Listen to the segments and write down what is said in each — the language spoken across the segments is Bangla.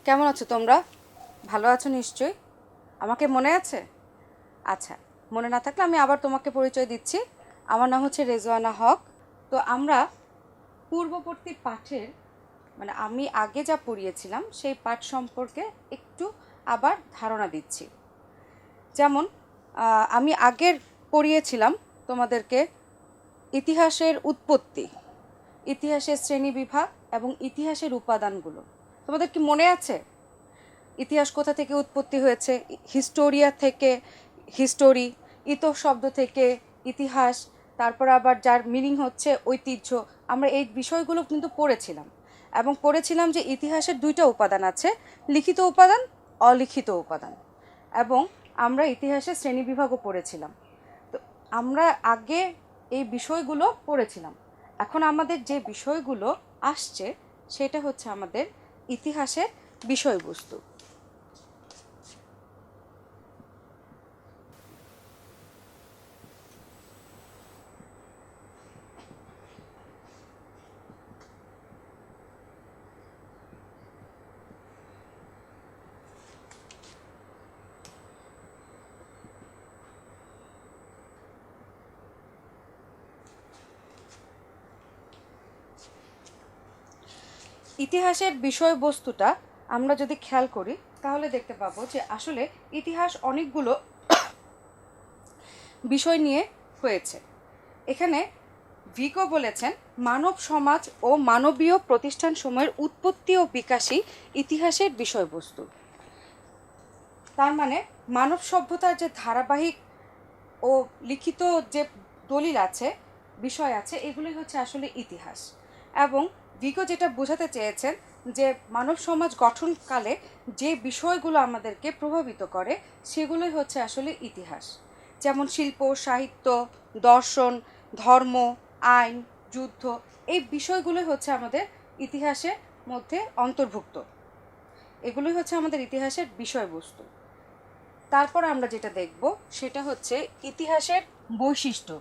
কেমন আছো তোমরা? ভালো আছো নিশ্চয়ই। আমাকে মনে আছে? আচ্ছা, মনে না থাকলে আমি আবার তোমাকে পরিচয় দিচ্ছি। আমার নাম হচ্ছে রেজওয়ানা হক। তো আমরা পূর্ববর্তী পাঠের আমি আগে যা পড়িয়েছিলাম সেই পাঠ সম্পর্কে একটু আবার ধারণা দিচ্ছি। যেমন আমি আগের পড়িয়েছিলাম তোমাদেরকে ইতিহাসের উৎপত্তি, ইতিহাসের শ্রেণীবিভাগ এবং ইতিহাসের উপাদানগুলো। তোমাদের কি মনে আছে ইতিহাস কোথা থেকে উৎপত্তি হয়েছে? হিস্টোরিয়া থেকে, হিস্টোরি, ইতো শব্দ থেকে ইতিহাস, তারপর আবার যার মিনিং হচ্ছে ঐতিহ্য। আমরা এই বিষয়গুলো কিন্তু পড়েছিলাম এবং পড়েছিলাম যে ইতিহাসের দুইটা উপাদান আছে, লিখিত উপাদান, অলিখিত উপাদান। এবং আমরা ইতিহাসের শ্রেণীবিভাগও পড়েছিলাম। তো আমরা আগে এই বিষয়গুলো পড়েছিলাম। এখন আমাদের যে বিষয়গুলো আসছে সেটা হচ্ছে আমাদের ইতিহাসের বিষয়বস্তু। ইতিহাসের বিষয়বস্তুটা আমরা যদি খেয়াল করি তাহলে দেখতে পাবো যে আসলে ইতিহাস অনেকগুলো বিষয় নিয়ে হয়েছে। এখানে ভিগো বলেছেন মানব সমাজ ও মানবীয় প্রতিষ্ঠান সময়ের উৎপত্তি ও বিকাশই ইতিহাসের বিষয়বস্তু। তার মানে মানব সভ্যতার যে ধারাবাহিক ও লিখিত যে দলিল আছে, বিষয় আছে, এগুলোই হচ্ছে আসলে ইতিহাস। এবং ভিগো যেটা বোঝাতে চেয়েছেন যে মানব সমাজ গঠনকালে যে বিষয়গুলো আমাদেরকে প্রভাবিত করে সেগুলোই হচ্ছে আসলে ইতিহাস। যেমন শিল্প, সাহিত্য, দর্শন, ধর্ম, আইন, যুদ্ধ, এই বিষয়গুলোই হচ্ছে আমাদের ইতিহাসের মধ্যে অন্তর্ভুক্ত। এগুলোই হচ্ছে আমাদের ইতিহাসের বিষয়বস্তু। তারপর আমরা যেটা দেখব সেটা হচ্ছে ইতিহাসের বৈশিষ্ট্য।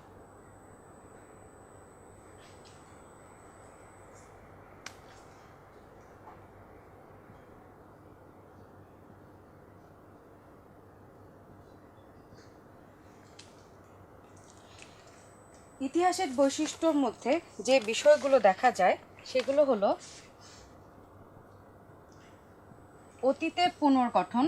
ইতিহাসের বৈশিষ্ট্যর মধ্যে যে বিষয়গুলো দেখা যায় সেগুলো হলো অতীতের পুনর্গঠন,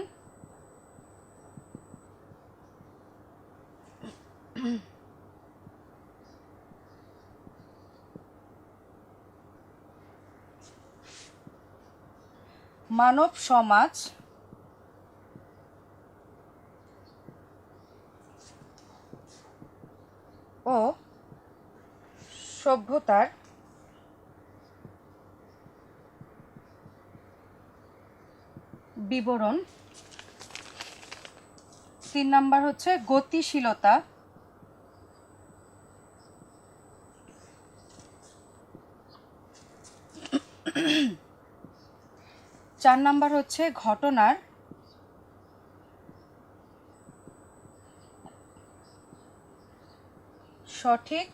মানব সমাজ ও সভ্যতার বিবরণ। 3 নাম্বার হচ্ছে গতিশীলতা। 4 নাম্বার হচ্ছে ঘটনার সঠিক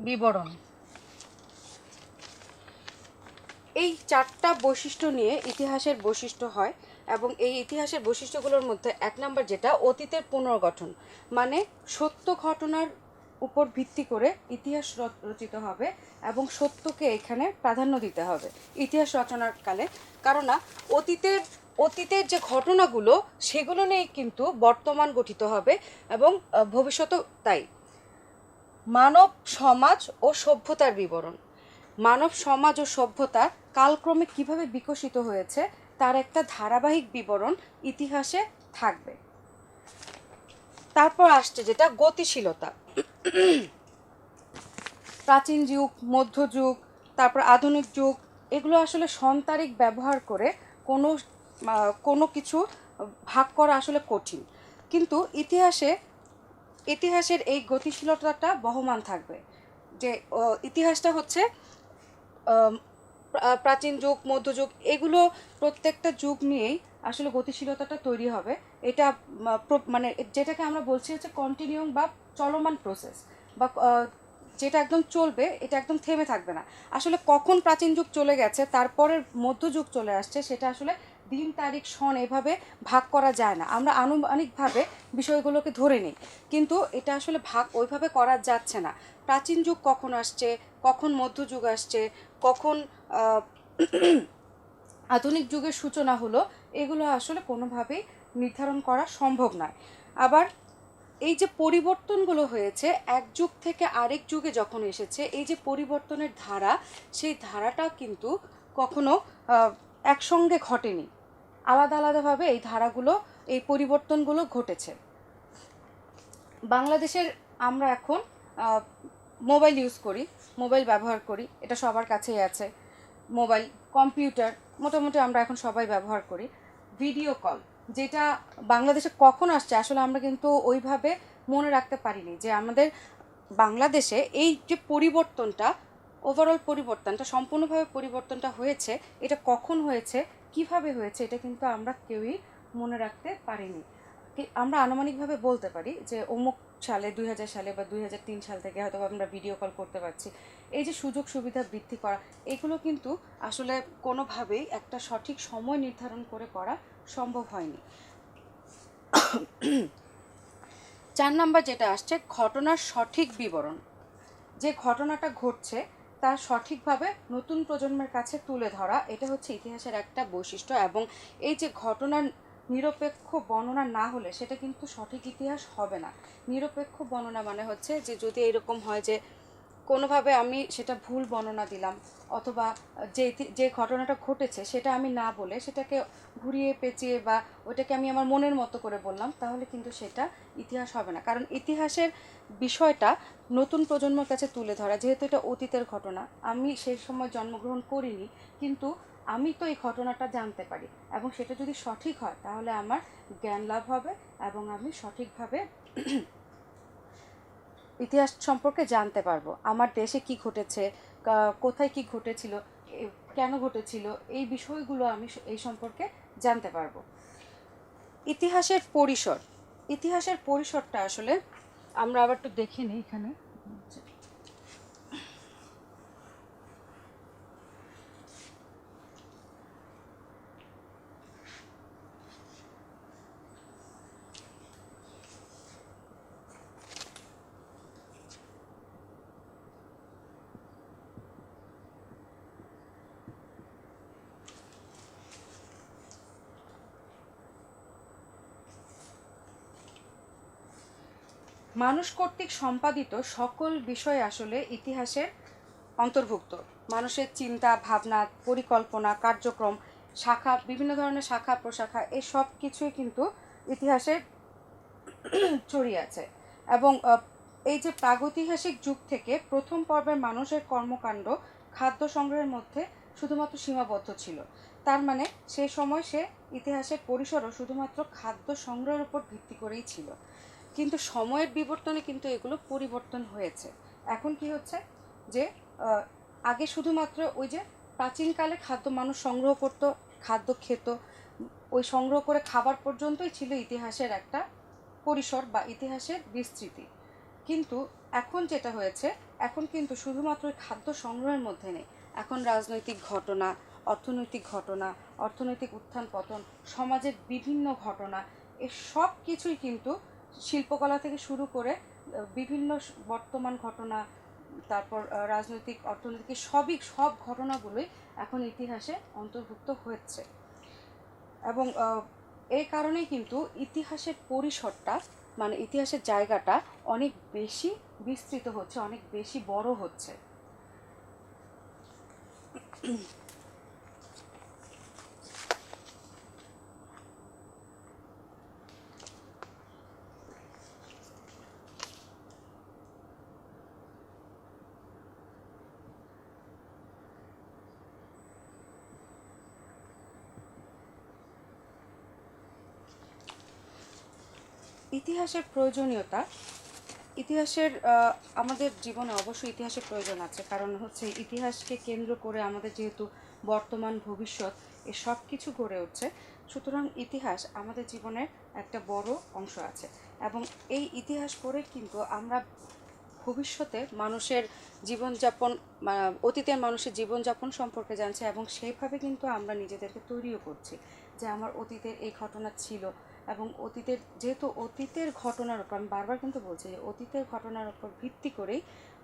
বিবরণ। এই 4টা বৈশিষ্ট্য নিয়ে ইতিহাসের বৈশিষ্ট্য হয় এবং এই ইতিহাসের বৈশিষ্ট্যগুলোর মধ্যে 1 নাম্বার যেটা অতীতের পুনর্গঠন, মানে সত্য ঘটনার উপর ভিত্তি করে ইতিহাস রচিত হবে এবং সত্যকে এখানে প্রাধান্য দিতে হবে ইতিহাস রচনার কালে। কারণ না অতীতের যে ঘটনাগুলো সেগুলো নিয়ে কিন্তু বর্তমান গঠিত হবে এবং ভবিষ্যতেও তাই। মানব সমাজ ও সভ্যতার বিবরণ, মানব সমাজ ও সভ্যতা কালক্রমে কিভাবে বিকশিত হয়েছে তার একটা ধারাবাহিক বিবরণ ইতিহাসে থাকবে। তারপর আসছে যেটা গতিশীলতা। প্রাচীন যুগ, মধ্যযুগ, তারপর আধুনিক যুগ, এগুলো আসলে সন্তারিখ ব্যবহার করে কোনো কোনো কিছু ভাগ করা আসলে কঠিন, কিন্তু ইতিহাসের এই গতিশীলতাটা বহমান থাকবে। যে ইতিহাসটা হচ্ছে প্রাচীন যুগ, মধ্যযুগ, এগুলো প্রত্যেকটা যুগ নিয়েই আসলে গতিশীলতাটা তৈরি হবে। এটা মানে যেটাকে আমরা বলছি হচ্ছে কন্টিনিউম বা চলমান প্রসেস বা যেটা একদম চলবে, এটা একদম থেমে থাকবে না। আসলে কখন প্রাচীন যুগ চলে গেছে তারপরে মধ্যযুগ চলে আসছে, সেটা আসলে দিন তারিখ সন এভাবে ভাগ করা যায় না। আমরা আনুমানিকভাবে বিষয়গুলোকে ধরে নিই, কিন্তু এটা আসলে ভাগ ওইভাবে করা যাচ্ছে না। প্রাচীন যুগ কখন আসছে, কখন মধ্যযুগ আসছে, কখন আধুনিক যুগের সূচনা হলো, এগুলো আসলে কোনোভাবেই নির্ধারণ করা সম্ভব নয়। আবার এই যে পরিবর্তনগুলো হয়েছে এক যুগ থেকে আরেক যুগে যখন এসেছে, এই যে পরিবর্তনের ধারা, সেই ধারাটা কিন্তু কখনো একসঙ্গে ঘটেনি, আলাদা আলাদাভাবে এই ধারাগুলো, এই পরিবর্তনগুলো ঘটেছে। বাংলাদেশের আমরা এখন মোবাইল ইউজ করি, মোবাইল ব্যবহার করি, এটা সবার কাছেই আছে। মোবাইল, কম্পিউটার মোটামুটি আমরা এখন সবাই ব্যবহার করি। ভিডিও কল, যেটা বাংলাদেশে কখন আসছে আসলে আমরা কিন্তু ওইভাবে মনে রাখতে পারিনি যে আমাদের বাংলাদেশে এই যে পরিবর্তনটা, ওভারঅল পরিবর্তনটা, সম্পূর্ণভাবে পরিবর্তনটা হয়েছে, এটা কখন হয়েছে, কিভাবে হয়েছে, এটা কিন্তু আমরা কেউই মনে রাখতে পারিনি। আমরা আনুমানিকভাবে বলতে পারি যে অমুক সালে, 2000 সালে বা 2003 সাল থেকে হয়তো আমরা ভিডিও কল করতে পারছি। এই যে সুযোগ সুবিধা বৃদ্ধি করা, এগুলো কিন্তু আসলে কোনোভাবেই একটা সঠিক সময় নির্ধারণ করে করা সম্ভব হয়নি। 4 নাম্বার যেটা আসছে, ঘটনার সঠিক বিবরণ। যে ঘটনাটা ঘটছে তার সঠিকভাবে নতুন প্রজন্মের কাছে তুলে ধরা, এটা হচ্ছে ইতিহাসের একটা বৈশিষ্ট্য। এবং এই যে ঘটনার নিরপেক্ষ বর্ণনা না হলে সেটা কিন্তু সঠিক ইতিহাস হবে না। নিরপেক্ষ বর্ণনা মানে হচ্ছে যে যদি এরকম হয় যে কোনোভাবে আমি সেটা ভুল বর্ণনা দিলাম, অথবা যে ঘটনাটা ঘটেছে সেটা আমি না বলে সেটাকে ঘুরিয়ে পেঁচিয়ে বা ওটাকে আমি আমার মনের মতো করে বললাম, তাহলে কিন্তু সেটা ইতিহাস হবে না। কারণ ইতিহাসের বিষয়টা নতুন প্রজন্মের কাছে তুলে ধরা, যেহেতু এটা অতীতের ঘটনা, আমি সেই সময় জন্মগ্রহণ করিনি, কিন্তু আমি তো এই ঘটনাটা জানতে পারি, এবং সেটা যদি সঠিক হয় তাহলে আমার জ্ঞান লাভ হবে এবং আমি সঠিকভাবে ইতিহাস সম্পর্কে জানতে পারবো। আমার দেশে কি ঘটেছে, কোথায় কি ঘটেছিল, কেন ঘটেছিল, এই বিষয়গুলো আমি এই সম্পর্কে জানতে পারবো। ইতিহাসের পরিসর, ইতিহাসের পরিসরটা আসলে আমরা আবার একটু দেখে নিই এখানে। মানুষ কর্তৃক সম্পাদিত সকল বিষয় আসলে ইতিহাসের অন্তর্ভুক্ত। মানুষের চিন্তা ভাবনা, পরিকল্পনা, কার্যক্রম, শাখা, বিভিন্ন ধরনের শাখা প্রশাখা, এই সব কিছুই কিন্তু ইতিহাসে ছড়িয়ে আছে। এবং এই যে প্রাগৈতিহাসিক যুগ থেকে প্রথম পর্বের মানুষের কর্মকাণ্ড খাদ্য সংগ্রহের মধ্যে শুধুমাত্র সীমাবদ্ধ ছিল। তার মানে সেই সময় সে ইতিহাসের পরিসরও শুধুমাত্র খাদ্য সংগ্রহের উপর ভিত্তি করেই ছিল। কিন্তু সময়ের বিবর্তনে কিন্তু এগুলো পরিবর্তন হয়েছে। এখন কি হচ্ছে যে আগে শুধুমাত্র ওই যে প্রাচীনকালে খাদ্য মানুষ সংগ্রহ করত, খাদ্য খেত, ওই সংগ্রহ করে খাবার পর্যন্তই ছিল ইতিহাসের একটা পরিসর বা ইতিহাসের বিস্তৃতি। কিন্তু এখন যেটা হয়েছে, এখন কিন্তু শুধুমাত্র খাদ্য সংগ্রহের মধ্যে নেই, এখন রাজনৈতিক ঘটনা, অর্থনৈতিক ঘটনা, অর্থনৈতিক উত্থান পতন, সমাজের বিভিন্ন ঘটনা, এ সব কিছুই কিন্তু শিল্পকলা থেকে শুরু করে বিভিন্ন বর্তমান ঘটনা, তারপর রাজনৈতিক, অর্থনৈতিক, সব ঘটনাগুলোই এখন ইতিহাসে অন্তর্ভুক্ত হচ্ছে। এবং এই কারণেই কিন্তু ইতিহাসের পরিসরটা, মানে ইতিহাসের জায়গাটা অনেক বেশি বিস্তৃত হচ্ছে, অনেক বেশি বড় হচ্ছে। ইতিহাসের প্রয়োজনীয়তা, ইতিহাসের আমাদের জীবনে অবশ্যই ইতিহাসের প্রয়োজন আছে। কারণ হচ্ছে ইতিহাসকে কেন্দ্র করে আমাদের যেহেতু বর্তমান ভবিষ্যৎ এ সব কিছু গড়ে উঠছে, সুতরাং ইতিহাস আমাদের জীবনের একটা বড় অংশ আছে। এবং এই ইতিহাস পড়ে কিন্তু আমরা ভবিষ্যতে মানুষের জীবনযাপন, অতীতের মানুষের জীবনযাপন সম্পর্কে জানছে, এবং সেইভাবে কিন্তু আমরা নিজেদেরকে তৈরিও করছি যে আমার অতীতের এই ঘটনা ছিল, এবং অতীতের যেহেতু অতীতের ঘটনার উপর, আমি বারবার কিন্তু বলছি যে অতীতের ঘটনার উপর ভিত্তি করেই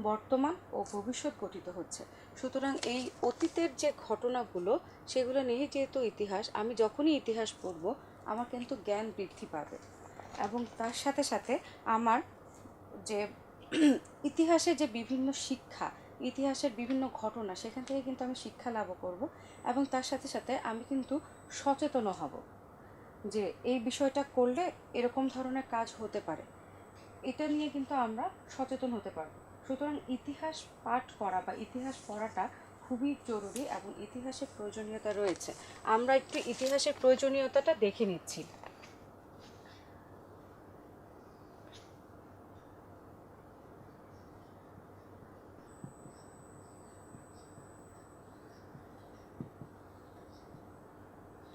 বর্তমান ও ভবিষ্যৎ গঠিত হচ্ছে। সুতরাং এই অতীতের যে ঘটনাগুলো সেগুলো নিয়ে যেহেতু ইতিহাস, আমি যখনই ইতিহাস পড়ব আমার কিন্তু জ্ঞান বৃদ্ধি পাবে, এবং তার সাথে সাথে আমার যে ইতিহাসে যে বিভিন্ন শিক্ষা, ইতিহাসের বিভিন্ন ঘটনা, সেখান থেকে কিন্তু আমি শিক্ষা লাভ করব, এবং তার সাথে সাথে আমি কিন্তু সচেতনও হব যে এই বিষয়টা করলে এরকম ধরনের কাজ হতে পারে, এটা নিয়ে কিন্তু আমরা সচেতন হতে পারব। সুতরাং ইতিহাস পাঠ করা বা ইতিহাস পড়াটা খুবই জরুরি, এবং ইতিহাসের প্রয়োজনীয়তা রয়েছে। আমরা একটু ইতিহাসের প্রয়োজনীয়তাটা দেখে নিচ্ছি।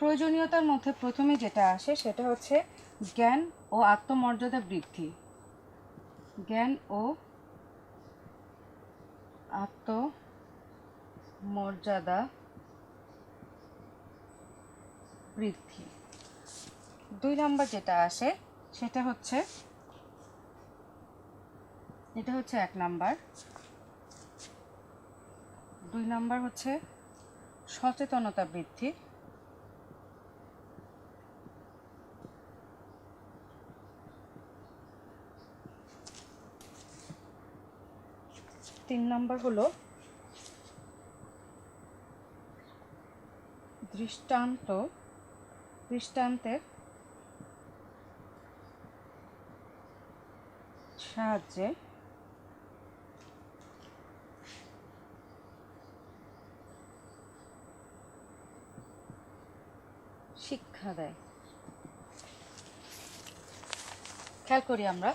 প্রয়োজনীয়তার মধ্যে প্রথমে যেটা আসে সেটা হচ্ছে জ্ঞান ও আত্মমর্যাদা বৃদ্ধি। জ্ঞান ও আত্মমর্যাদা বৃদ্ধি। 2 নম্বর যেটা আসে সেটা হচ্ছে, এটা হচ্ছে 1 নাম্বার। 2 নাম্বার হচ্ছে সচেতনতা বৃদ্ধি। 3 নম্বর হলো দৃষ্টান্তের সাহায্যে শিক্ষা দেয়। খেয়াল করি আমরা,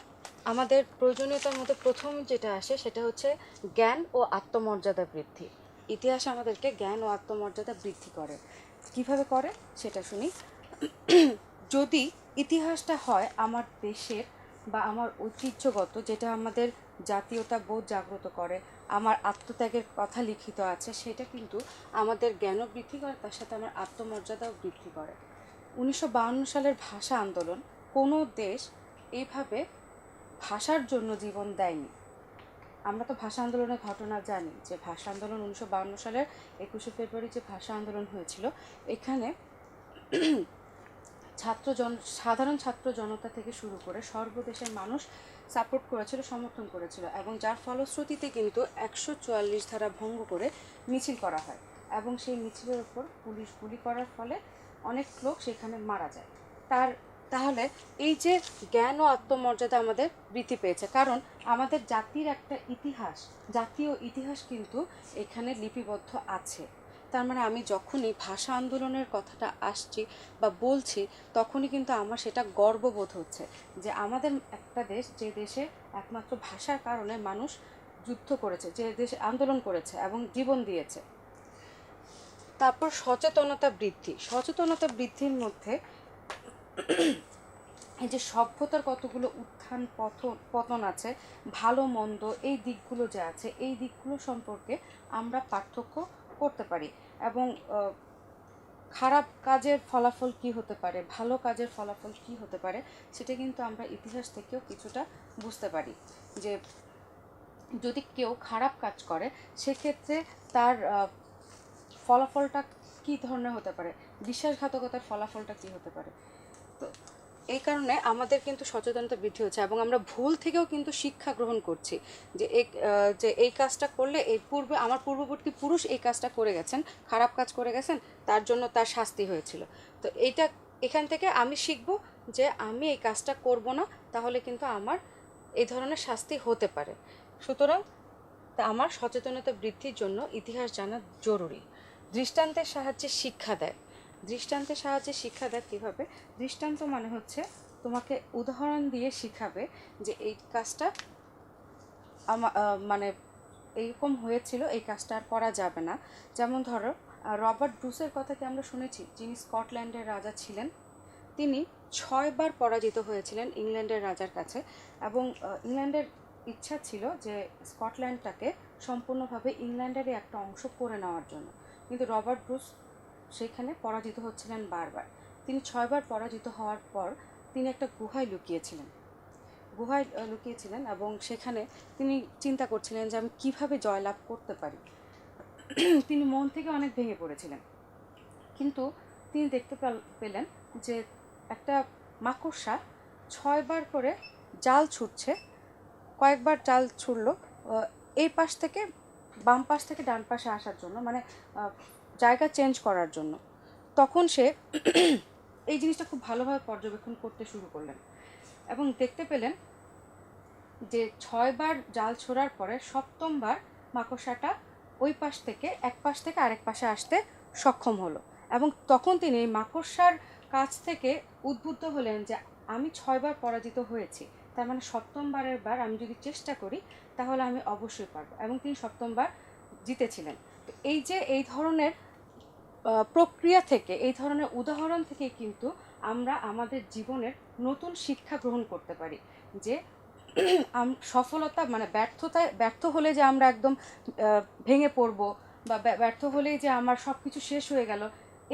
আমাদের প্রয়োজনীয়তার মধ্যে প্রথম যেটা আসে সেটা হচ্ছে জ্ঞান ও আত্মমর্যাদা বৃদ্ধি। ইতিহাস আমাদেরকে জ্ঞান ও আত্মমর্যাদা বৃদ্ধি করে। কিভাবে করে সেটা শুনি। যদি ইতিহাসটা হয় আমার দেশের বা আমার ঐতিহ্যগত, যেটা আমাদের জাতীয়তা বোধ জাগ্রত করে, আমার আত্মত্যাগের কথা লিখিত আছে, সেটা কিন্তু আমাদের জ্ঞানও বৃদ্ধি করে, তার সাথে আমার আত্মমর্যাদাও বৃদ্ধি করে। 1952 সালের ভাষা আন্দোলন, কোনো দেশ এইভাবে ভাষার জন্য জীবন দেয়নি। আমরা তো ভাষা আন্দোলনের ঘটনা জানি যে ভাষা আন্দোলন 1952 সালের 21শে ফেব্রুয়ারি যে ভাষা আন্দোলন হয়েছিল, এখানে সাধারণ ছাত্র জনতা থেকে শুরু করে সর্বদেশের মানুষ সাপোর্ট করেছিল, সমর্থন করেছিল, এবং যার ফলশ্রুতিতে কিন্তু 144 ধারা ভঙ্গ করে মিছিল করা হয়, এবং সেই মিছিলের উপর পুলিশ গুলি করার ফলে অনেক লোক সেখানে মারা যায়। তাহলে এই যে জ্ঞান ও আত্মমর্যাদা আমাদের বৃদ্ধি পেয়েছে, কারণ আমাদের জাতির একটা ইতিহাস, জাতীয় ইতিহাস কিন্তু এখানে লিপিবদ্ধ আছে। তার মানে আমি যখনই ভাষা আন্দোলনের কথাটা আসছি বা বলছি, তখনই কিন্তু আমার সেটা গর্ববোধ হচ্ছে যে আমাদের একটা দেশ, যে দেশে একমাত্র ভাষার কারণে মানুষ যুদ্ধ করেছে, যে দেশে আন্দোলন করেছে এবং জীবন দিয়েছে। তারপর সচেতনতা বৃদ্ধির মধ্যে এই যে সভ্যতার কতগুলো উত্থান পতন আছে, ভালো মন্দ এই দিকগুলো যে আছে, এই দিকগুলো সম্পর্কে আমরা পার্থক্য করতে পারি, এবং খারাপ কাজের ফলাফল কি হতে পারে, ভালো কাজের ফলাফল কি হতে পারে, সেটা কিন্তু আমরা ইতিহাস থেকেও কিছুটা বুঝতে পারি। যে যদি কেউ খারাপ কাজ করে, সেক্ষেত্রে তার ফলাফলটা কী ধরনের হতে পারে, বিশ্বাসঘাতকতার ফলাফলটা কী হতে পারে। তো এই কারণে আমাদের কিন্তু সচেতনতা বৃদ্ধি হচ্ছে, এবং আমরা ভুল থেকেও কিন্তু শিক্ষা গ্রহণ করছি যে এই কাজটা করলে, এই পূর্বে আমার পূর্ববর্তী পুরুষ এই কাজটা করে গেছেন, খারাপ কাজ করে গেছেন, তার জন্য তার শাস্তি হয়েছিল। তো এখান থেকে আমি শিখব যে আমি এই কাজটা করব না, তাহলে কিন্তু আমার এই ধরনের শাস্তি হতে পারে। সুতরাং আমার সচেতনতা বৃদ্ধির জন্য ইতিহাস জানা জরুরি। দৃষ্টান্তের সাহায্যে শিক্ষা দেয়। কীভাবে? দৃষ্টান্ত মানে হচ্ছে তোমাকে উদাহরণ দিয়ে শিখাবে যে এই কাজটা মানে এইরকম হয়েছিল, এই কাজটা আর করা যাবে না। যেমন ধরো, রবার্ট ব্রুসের কথা কি আমরা শুনেছি, যিনি স্কটল্যান্ডের রাজা ছিলেন। তিনি 6 বার পরাজিত হয়েছিলেন ইংল্যান্ডের রাজার কাছে, এবং ইংল্যান্ডের ইচ্ছা ছিল যে স্কটল্যান্ডটাকে সম্পূর্ণভাবে ইংল্যান্ডেরই একটা অংশ করে নেওয়ার জন্য, কিন্তু রবার্ট ব্রুস সেখানে পরাজিত হচ্ছিলেন বারবার। তিনি 6বার পরাজিত হওয়ার পর তিনি একটা গুহায় লুকিয়েছিলেন এবং সেখানে তিনি চিন্তা করছিলেন যে আমি কীভাবে জয়লাভ করতে পারি। তিনি মন থেকে অনেক ভেঙে পড়েছিলেন, কিন্তু তিনি দেখতে পেলেন যে একটা মাকড়সা 6বার করে জাল ছুটছে। কয়েকবার জাল ছুড়লো এই পাশ থেকে বাম পাশ থেকে ডান পাশে আসার জন্য, মানে জায়গা চেঞ্জ করার জন্য। তখন সে এই জিনিসটা খুব ভালোভাবে পর্যবেক্ষণ করতে শুরু করলেন এবং দেখতে পেলেন যে 6বার জাল ছোড়ার পরে 7মবার মাকড়সাটা ওই পাশ থেকে এক পাশ থেকে আরেক পাশে আসতে সক্ষম হলো। এবং তখন তিনি এই মাকড়সার কাছ থেকে উদ্বুদ্ধ হলেন যে আমি 6বার পরাজিত হয়েছি, তার মানে 7মবারের বার আমি যদি চেষ্টা করি তাহলে আমি অবশ্যই পারবো, এবং তিনি 7মবার জিতেছিলেন। তো এই যে এই ধরনের প্রক্রিয়া থেকে, এই ধরনের উদাহরণ থেকে কিন্তু আমরা আমাদের জীবনের নতুন শিক্ষা গ্রহণ করতে পারি যে সফলতা মানে ব্যর্থ হলে যে আমরা একদম ভেঙে পড়বো বা ব্যর্থ হলেই যে আমার সব কিছু শেষ হয়ে গেল,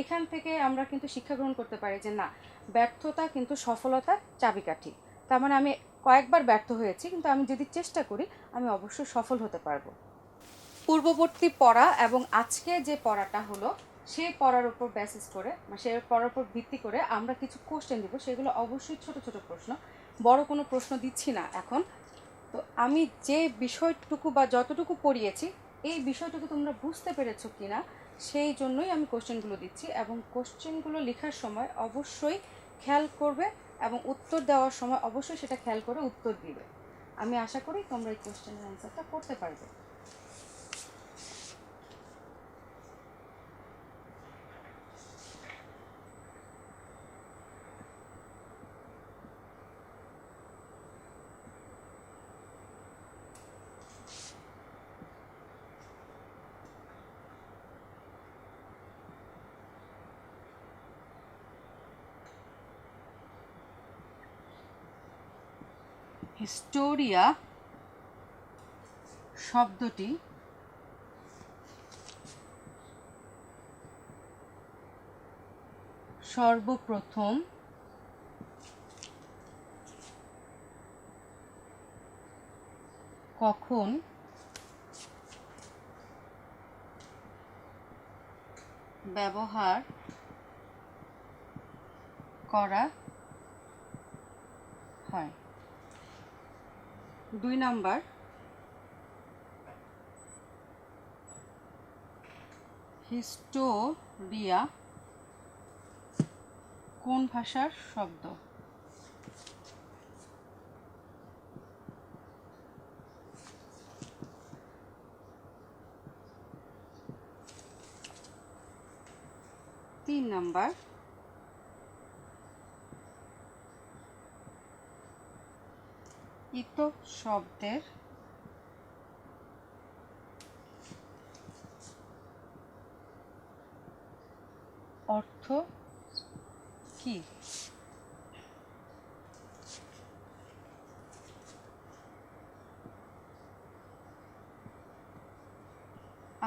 এখান থেকে আমরা কিন্তু শিক্ষা গ্রহণ করতে পারি যে না, ব্যর্থতা কিন্তু সফলতার চাবিকাঠি। তার মানে আমি কয়েকবার ব্যর্থ হয়েছি, কিন্তু আমি যদি চেষ্টা করি আমি অবশ্যই সফল হতে পারবো। পূর্ববর্তী পড়া এবং আজকে যে পড়াটা হলো সেই পড়ার উপর বেসিস করে, সেই পড়ার উপর ভিত্তি করে আমরা কিছু কোশ্চেন দিব। সেগুলো অবশ্যই ছোট ছোট প্রশ্ন, বড় কোনো প্রশ্ন দিচ্ছি না এখন। তো আমি যে বিষয়টুকু বা যতটুকু পড়িয়েছি এই বিষয়টুকু তোমরা বুঝতে পেরেছো কিনা সেই জন্যই আমি কোশ্চেনগুলো দিচ্ছি, এবং কোশ্চেনগুলো লেখার সময় অবশ্যই খেয়াল করবে এবং উত্তর দেওয়ার সময় অবশ্যই সেটা খেয়াল করে উত্তর দিবে। আমি আশা করি তোমরা এই কোশ্চেনের অ্যান্সারটা করতে পারবে। হিস্টোরিয়া শব্দটি সর্বপ্রথম কখন ব্যবহার করা হয়? 2 নাম্বার, হিস্টোরিয়া কোন ভাষার শব্দ? 3 নাম্বার, ইতর শব্দের অর্থ কি?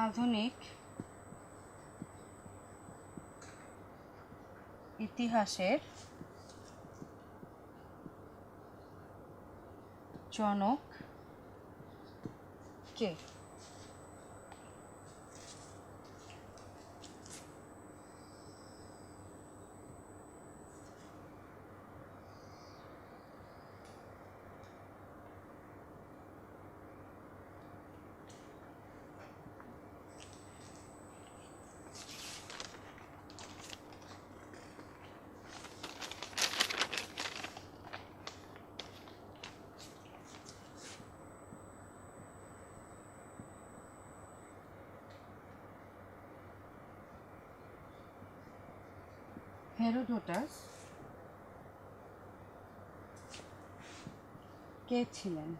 আধুনিক ইতিহাসের জনক কে? হেরোডোটাস কে ছিলেন?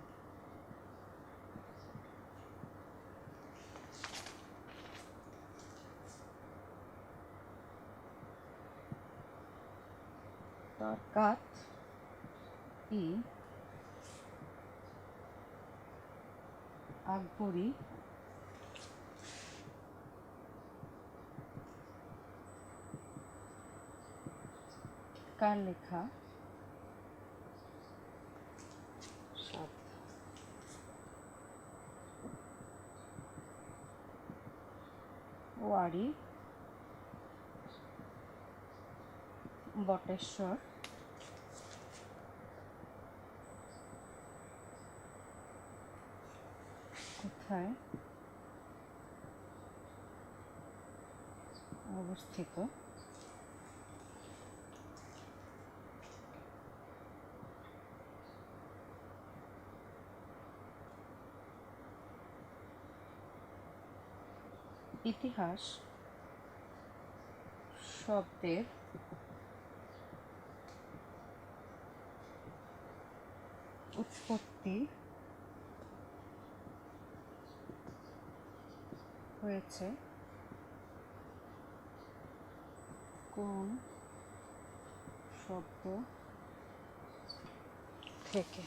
তর্কাৎ ই আকবরী কার লেখা? ওয়ারী বটেশ্বর কোথায় অবস্থিত? ইতিহাস শব্দের উৎপত্তি হয়েছে কোন শব্দ থেকে?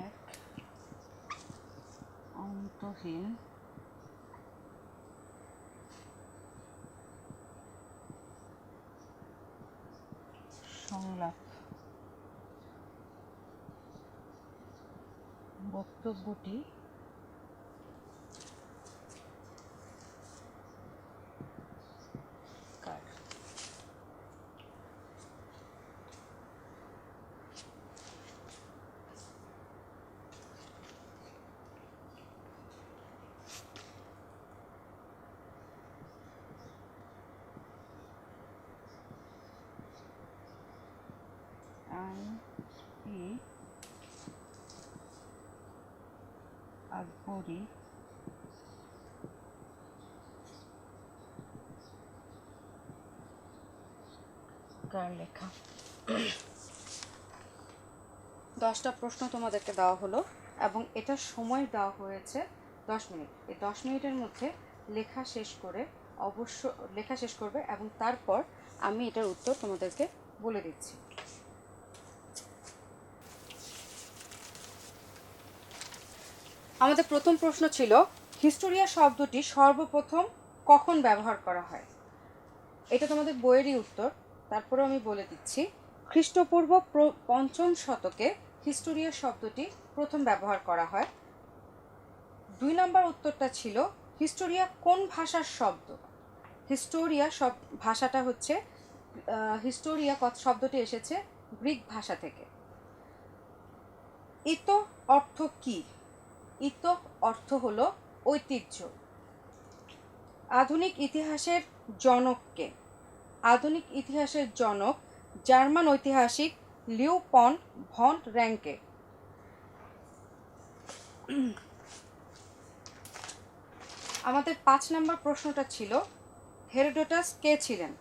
এক অন্তহীন সংলাপ। বক্তব্যটি কার? আই.পি. আকবরী কার লেখা? 10টা প্রশ্ন তোমাদেরকে দেওয়া হলো এবং এটার সময় দেওয়া হয়েছে 10 মিনিট। এই 10 মিনিটের মধ্যে লেখা শেষ করবে এবং তারপর আমি এটার উত্তর তোমাদেরকে বলে দিচ্ছি। আমাদের প্রথম প্রশ্ন ছিল হিস্টোরিয়া শব্দটি সর্বপ্রথম কখন ব্যবহার করা হয়? এটা তোমাদের বইয়েরই উত্তর, তারপরে আমি বলে দিচ্ছি। খ্রিস্টপূর্ব 5ম শতকে হিস্টোরিয়া শব্দটি প্রথম ব্যবহার করা হয়। 2 নম্বর উত্তরটা ছিল হিস্টোরিয়া কোন ভাষার শব্দ? হিস্টোরিয়া ভাষাটা হচ্ছে হিস্টোরিয়া শব্দটি এসেছে গ্রিক ভাষা থেকে। ইতো অর্থ কি? ইতো অর্থ হলো ঐতিহ্য। আধুনিক ইতিহাসের জনককে? আধুনিক ইতিহাসের জনক জার্মান ঐতিহাসিক লিওপন ভন র্যাঙ্কে। আমাদের 5 নম্বর প্রশ্নটা ছিল হেরোডোটাস কে ছিলেন?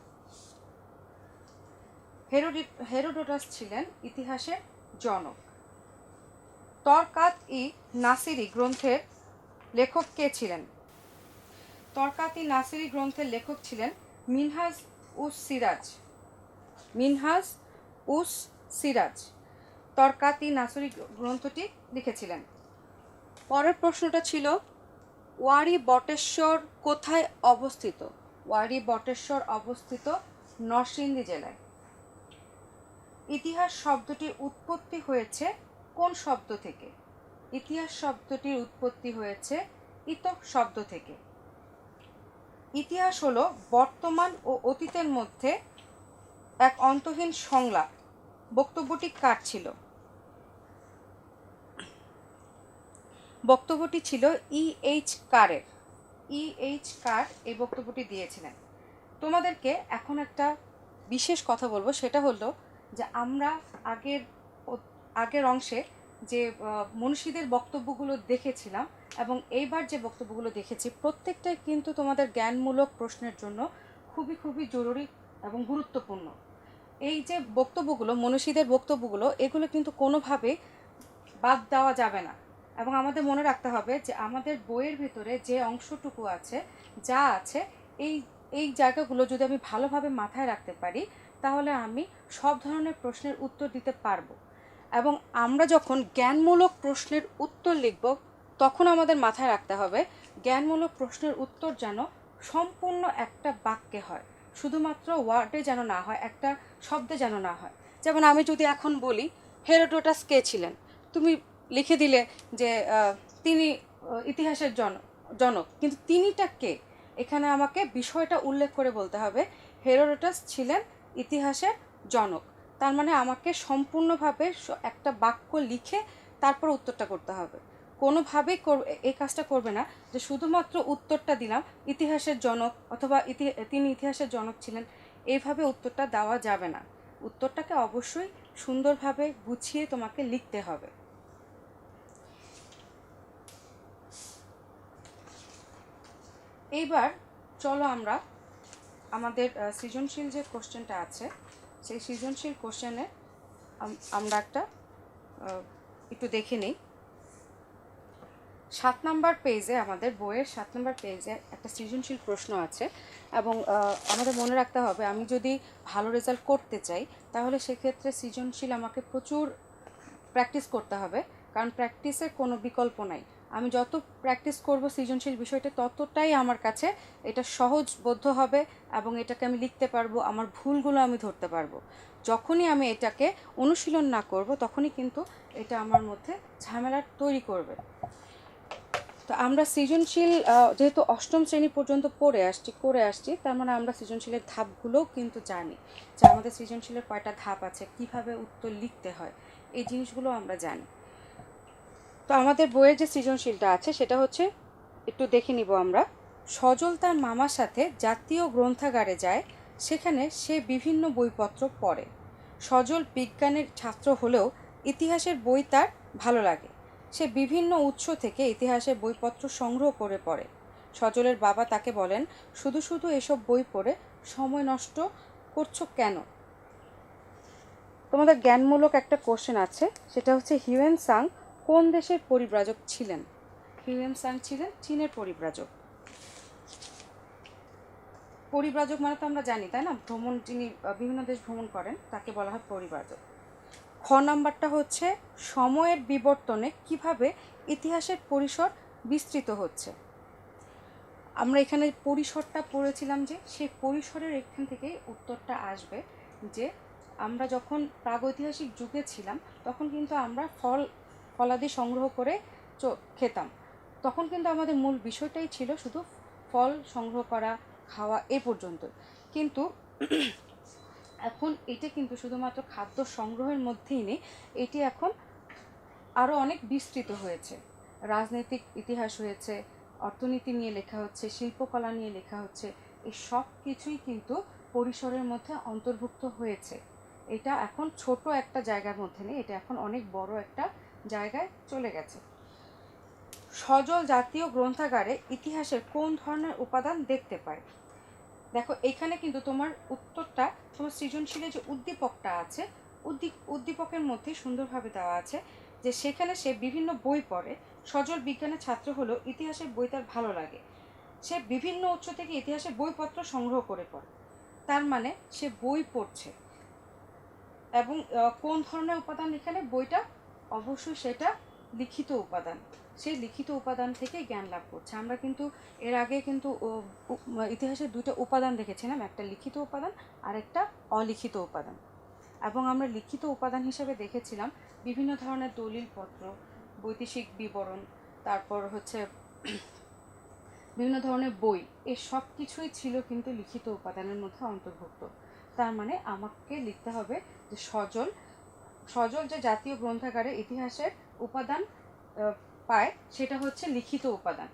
হেরোডোটাস ছিলেন ইতিহাসের জনক। তরকাত-ই নাসিরি গ্রন্থের লেখক কে ছিলেন? তরকাত-ই নাসিরি গ্রন্থের লেখক ছিলেন মিনহাজ উস সিরাজ। মিনহাজ উস সিরাজ তরকাত-ই নাসিরি গ্রন্থটি লিখেছিলেন। পরের প্রশ্নটা ছিল ওয়ারী বটেশ্বর কোথায় অবস্থিত? ওয়ারী বটেশ্বর অবস্থিত নরসিংদী জেলায়। ইতিহাস শব্দটির উৎপত্তি হয়েছে কোন শব্দ থেকে? ইতিহাস শব্দটির উৎপত্তি হয়েছে ইতক শব্দ থেকে। ইতিহাস হলো বর্তমান ও অতীতের মধ্যে এক অন্তহীন সংলাপ। বক্তব্যটি কার ছিল? বক্তব্যটি ছিল E.H. কারের। E.H. কার এই বক্তব্যটি দিয়েছিলেন। তোমাদেরকে এখন একটা বিশেষ কথা বলবো, সেটা হলো যে আমরা আগের অংশে যে মনীষীদের বক্তব্যগুলো দেখেছিলাম এবং এইবার যে বক্তব্যগুলো দেখেছি প্রত্যেকটাই কিন্তু তোমাদের জ্ঞানমূলক প্রশ্নের জন্য খুবই খুবই জরুরি এবং গুরুত্বপূর্ণ। এই যে বক্তব্যগুলো, মনীষীদের বক্তব্যগুলো, এগুলো কিন্তু কোনোভাবেই বাদ দেওয়া যাবে না। এবং আমাদের মনে রাখতে হবে যে আমাদের বইয়ের ভিতরে যে অংশটুকু আছে, যা আছে, এই জায়গাগুলো যদি আমি ভালোভাবে মাথায় রাখতে পারি তাহলে আমি সব ধরনের প্রশ্নের উত্তর দিতে পারবো। এবং আমরা যখন জ্ঞানমূলক প্রশ্নের উত্তর লিখব তখন আমাদের মাথায় রাখতে হবে জ্ঞানমূলক প্রশ্নের উত্তর যেন সম্পূর্ণ একটা বাক্যে হয়, শুধুমাত্র ওয়ার্ডে যেন না হয়, একটা শব্দে যেন না হয়। যেমন আমি যদি এখন বলি হেরোডোটাস কে ছিলেন, তুমি লিখে দিলে যে তিনি ইতিহাসের জনক, কিন্তু তিনিটা কে? এখানে আমাকে বিষয়টা উল্লেখ করে বলতে হবে হেরোডোটাস ছিলেন ইতিহাসের জনক। তার মানে আমাকে সম্পূর্ণভাবে একটা বাক্য লিখে তারপর উত্তরটা করতে হবে। কোনোভাবেই এই কাজটা করবে না যে শুধুমাত্র উত্তরটা দিলাম ইতিহাসের জনক অথবা তিনি ইতিহাসের জনক ছিলেন, এইভাবে উত্তরটা দেওয়া যাবে না। উত্তরটাকে অবশ্যই সুন্দরভাবে গুছিয়ে তোমাকে লিখতে হবে। এইবার চলো আমরা আমাদের সৃজনশীল যে কোশ্চেনটা আছে সেই সৃজনশীল কোশ্চেনে আমরা একটু দেখে নিই। 7 নম্বর পেজে, আমাদের বইয়ের 7 নম্বর পেজে একটা সৃজনশীল প্রশ্ন আছে এবং আমাদের মনে রাখতে হবে আমি যদি ভালো রেজাল্ট করতে চাই তাহলে সেক্ষেত্রে সৃজনশীল আমাকে প্রচুর প্র্যাকটিস করতে হবে, কারণ প্র্যাকটিসের কোনো বিকল্প নাই। আমি যত প্র্যাকটিস করব সৃজনশীল বিষয়টা ততটাই আমার কাছে এটা সহজবোধ্য হবে এবং এটাকে আমি লিখতে পারবো, আমার ভুলগুলো আমি ধরতে পারবো। যখনই আমি এটাকে অনুশীলন না করব তখনই কিন্তু এটা আমার মধ্যে ঝামেলা তৈরি করবে। তো আমরা সৃজনশীল যেহেতু অষ্টম শ্রেণী পর্যন্ত করে আসছি তার মানে আমরা সৃজনশীলের ধাপগুলোও কিন্তু জানি যে আমাদের সৃজনশীলের কয়টা ধাপ আছে, কিভাবে উত্তর লিখতে হয়, এই জিনিসগুলো আমরা জানি। তো আমাদের বইয়ের যে সৃজনশীলটা আছে সেটা হচ্ছে, একটু দেখে নিব আমরা। সজল তার মামার সাথে জাতীয় গ্রন্থাগারে যায়, সেখানে সে বিভিন্ন বইপত্র পড়ে। সজল বিজ্ঞানের ছাত্র হলেও ইতিহাসের বই তার ভালো লাগে। সে বিভিন্ন উৎস থেকে ইতিহাসের বইপত্র সংগ্রহ করে পড়ে। সজলের বাবা তাকে বলেন, শুধু শুধু এসব বই পড়ে সময় নষ্ট করছো কেন? তোমাদের জ্ঞানমূলক একটা কোশ্চেন আছে, সেটা হচ্ছে হিউয়েন সাং কোন দেশের পরিব্রাজক ছিলেন? হিউয়েন সাং ছিলেন চীনের পরিব্রাজক। পরিব্রাজক মানে তো আমরা জানি, তাই না? যিনি বিভিন্ন দেশ ভ্রমণ করেন তাকে বলা হয় পরিব্রাজক। খ নাম্বারটা হচ্ছে সময়ের বিবর্তনে কিভাবে ইতিহাসের পরিসর বিস্তৃত হচ্ছে। আমরা এখানে পরিসরটা পড়েছিলাম যে সেই পরিসরের এখান থেকেই উত্তরটা আসবে যে আমরা যখন প্রাগৈতিহাসিক যুগে ছিলাম তখন কিন্তু আমরা ফলাদি সংগ্রহ করে খেতাম। তখন কিন্তু আমাদের মূল বিষয়টাই ছিল শুধু ফল সংগ্রহ করা, খাওয়া, এ পর্যন্ত। কিন্তু এখন এটা কিন্তু শুধুমাত্র খাদ্য সংগ্রহের মধ্যেই নেই, এটি এখন আরও অনেক বিস্তৃত হয়েছে। রাজনৈতিক ইতিহাস হয়েছে, অর্থনীতি নিয়ে লেখা হচ্ছে, শিল্পকলা নিয়ে লেখা হচ্ছে, এই সব কিছুই কিন্তু পরিসরের মধ্যে অন্তর্ভুক্ত হয়েছে। এটা এখন ছোট একটা জায়গার মধ্যে নেই, এটা এখন অনেক বড় একটা জায়গায় চলে গেছে। সজল জাতীয় গ্রন্থাগারে ইতিহাসের কোন ধরনের উপাদান দেখতে পায়? দেখো এখানে কিন্তু তোমার উত্তরটা তোমার সৃজনশীলের যে উদ্দীপকটা আছে উদ্দীপকের মধ্যে সুন্দরভাবে দেওয়া আছে যে সেখানে সে বিভিন্ন বই পড়ে। সজল বিজ্ঞানের ছাত্র হলো ইতিহাসের বই তার ভালো লাগে। সে বিভিন্ন উৎস থেকে ইতিহাসের বইপত্র সংগ্রহ করে পড়ে, তার মানে সে বই পড়ছে। এবং কোন ধরনের উপাদান এখানে? বইটা অবশ্যই সেটা লিখিত উপাদান। সেই লিখিত উপাদান থেকেই জ্ঞান লাভ করছে। আমরা কিন্তু এর আগে কিন্তু ইতিহাসের দুটো উপাদান দেখেছিলাম, একটা লিখিত উপাদান আর একটা অলিখিত উপাদান। এবং আমরা লিখিত উপাদান হিসেবে দেখেছিলাম বিভিন্ন ধরনের দলিলপত্র, বৈদেশিক বিবরণ, তারপর হচ্ছে বিভিন্ন ধরনের বই, এই সব কিছুই ছিল কিন্তু লিখিত উপাদানের মধ্যে অন্তর্ভুক্ত। তার মানে আমাকে লিখতে হবে যে সজল যে জাতীয় গ্রন্থাগারে ইতিহাসের উপাদান পায় সেটা হচ্ছে লিখিত উপাদান,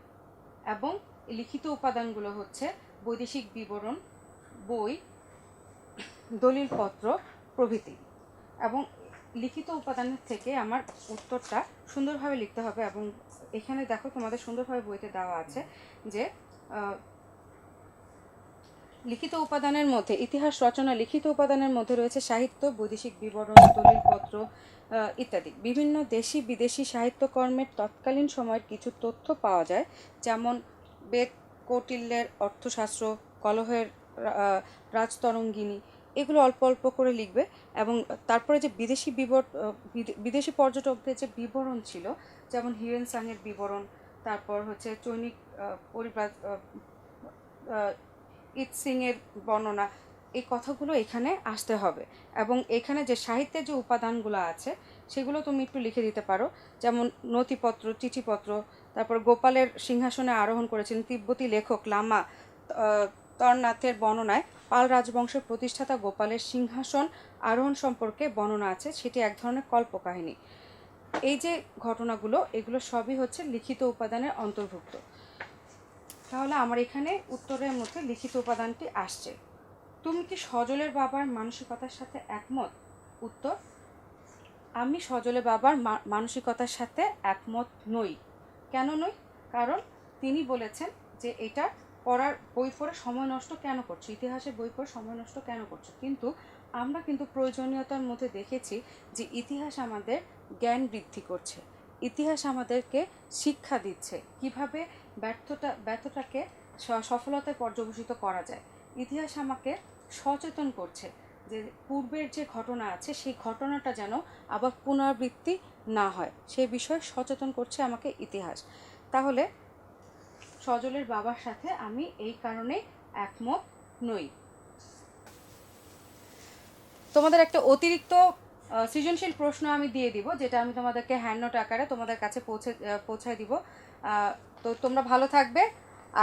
এবং এই লিখিত উপাদানগুলো হচ্ছে বৈদেশিক বিবরণ, বই, দলিলপত্র প্রভৃতি। এবং লিখিত উপাদানের থেকে আমার উত্তরটা সুন্দরভাবে লিখতে হবে। এবং এখানে দেখো তোমাদের সুন্দরভাবে বইতে দেওয়া আছে যে লিখিত উপাদানের মধ্যে, ইতিহাস রচনা লিখিত উপাদানের মধ্যে রয়েছে সাহিত্য, বৈদেশিক বিবরণ, দলিলপত্র ইত্যাদি। বিভিন্ন দেশি বিদেশি সাহিত্যকর্মের তৎকালীন সময়ের কিছু তথ্য পাওয়া যায়, যেমন বেদ কৌটিল্যের অর্থশাস্ত্র, কলহের রাজতরঙ্গিনী, এগুলো অল্প অল্প করে লিখবে। এবং তারপরে যে বিদেশি পর্যটকদের যে বিবরণ ছিল, যেমন হিরেন সাংয়ের বিবরণ, তারপর হচ্ছে চৈনিক ইত সিংয়ের বর্ণনা, এই কথাগুলো এখানে আসতে হবে। এবং এখানে যে সাহিত্যের যে উপাদানগুলো আছে সেগুলো তুমি একটু লিখে দিতে পারো, যেমন নথিপত্র, চিঠিপত্র, তারপর গোপালের সিংহাসনে আরোহণ করেছেন তিব্বতী লেখক লামা তরনাথের বর্ণনায় পাল রাজবংশের প্রতিষ্ঠাতা গোপালের সিংহাসন আরোহণ সম্পর্কে বর্ণনা আছে, সেটি এক ধরনের কল্পকাহিনী। এই যে ঘটনাগুলো, এগুলো সবই হচ্ছে লিখিত উপাদানের অন্তর্ভুক্ত। তাহলে আমার এখানে উত্তরের মধ্যে লিখিত উপাদানটি আসছে। তুমি কি সজলের বাবার মানসিকতার সাথে একমত? উত্তর: আমি সজলের বাবার মানসিকতার সাথে একমত নই। কেন নই? কারণ তিনি বলেছেন যে এটা বই পড়ে সময় নষ্ট কেন করছো, ইতিহাসের বই পড়ে সময় নষ্ট কেন করছো। কিন্তু আমরা কিন্তু প্রয়োজনীয়তার মধ্যে দেখেছি যে ইতিহাস আমাদের জ্ঞান বৃদ্ধি করছে, ইতিহাস আমাদেরকে শিক্ষা দিচ্ছে কিভাবে ব্যর্থতাকে সফলতায় পর্যবসিত করা যায়। ইতিহাস আমাকে সচেতন করছে যে পূর্বের যে ঘটনা আছে সেই ঘটনাটা যেন আবার পুনরাবৃত্তি না হয়, সেই বিষয়ে সচেতন করছে আমাকে ইতিহাস। তাহলে সজলের বাবার সাথে আমি এই কারণে একমত নই। তোমাদের একটা অতিরিক্ত সৃজনশীল প্রশ্ন আমি দিয়ে দিব, যেটা আমি তোমাদেরকে হ্যান্ড নোট আকারে তোমাদের কাছে পৌঁছায় দিব। তো তোমরা ভালো থাকবে,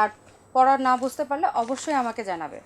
আর পড়া না বুঝতে পারলে অবশ্যই আমাকে জানাবে।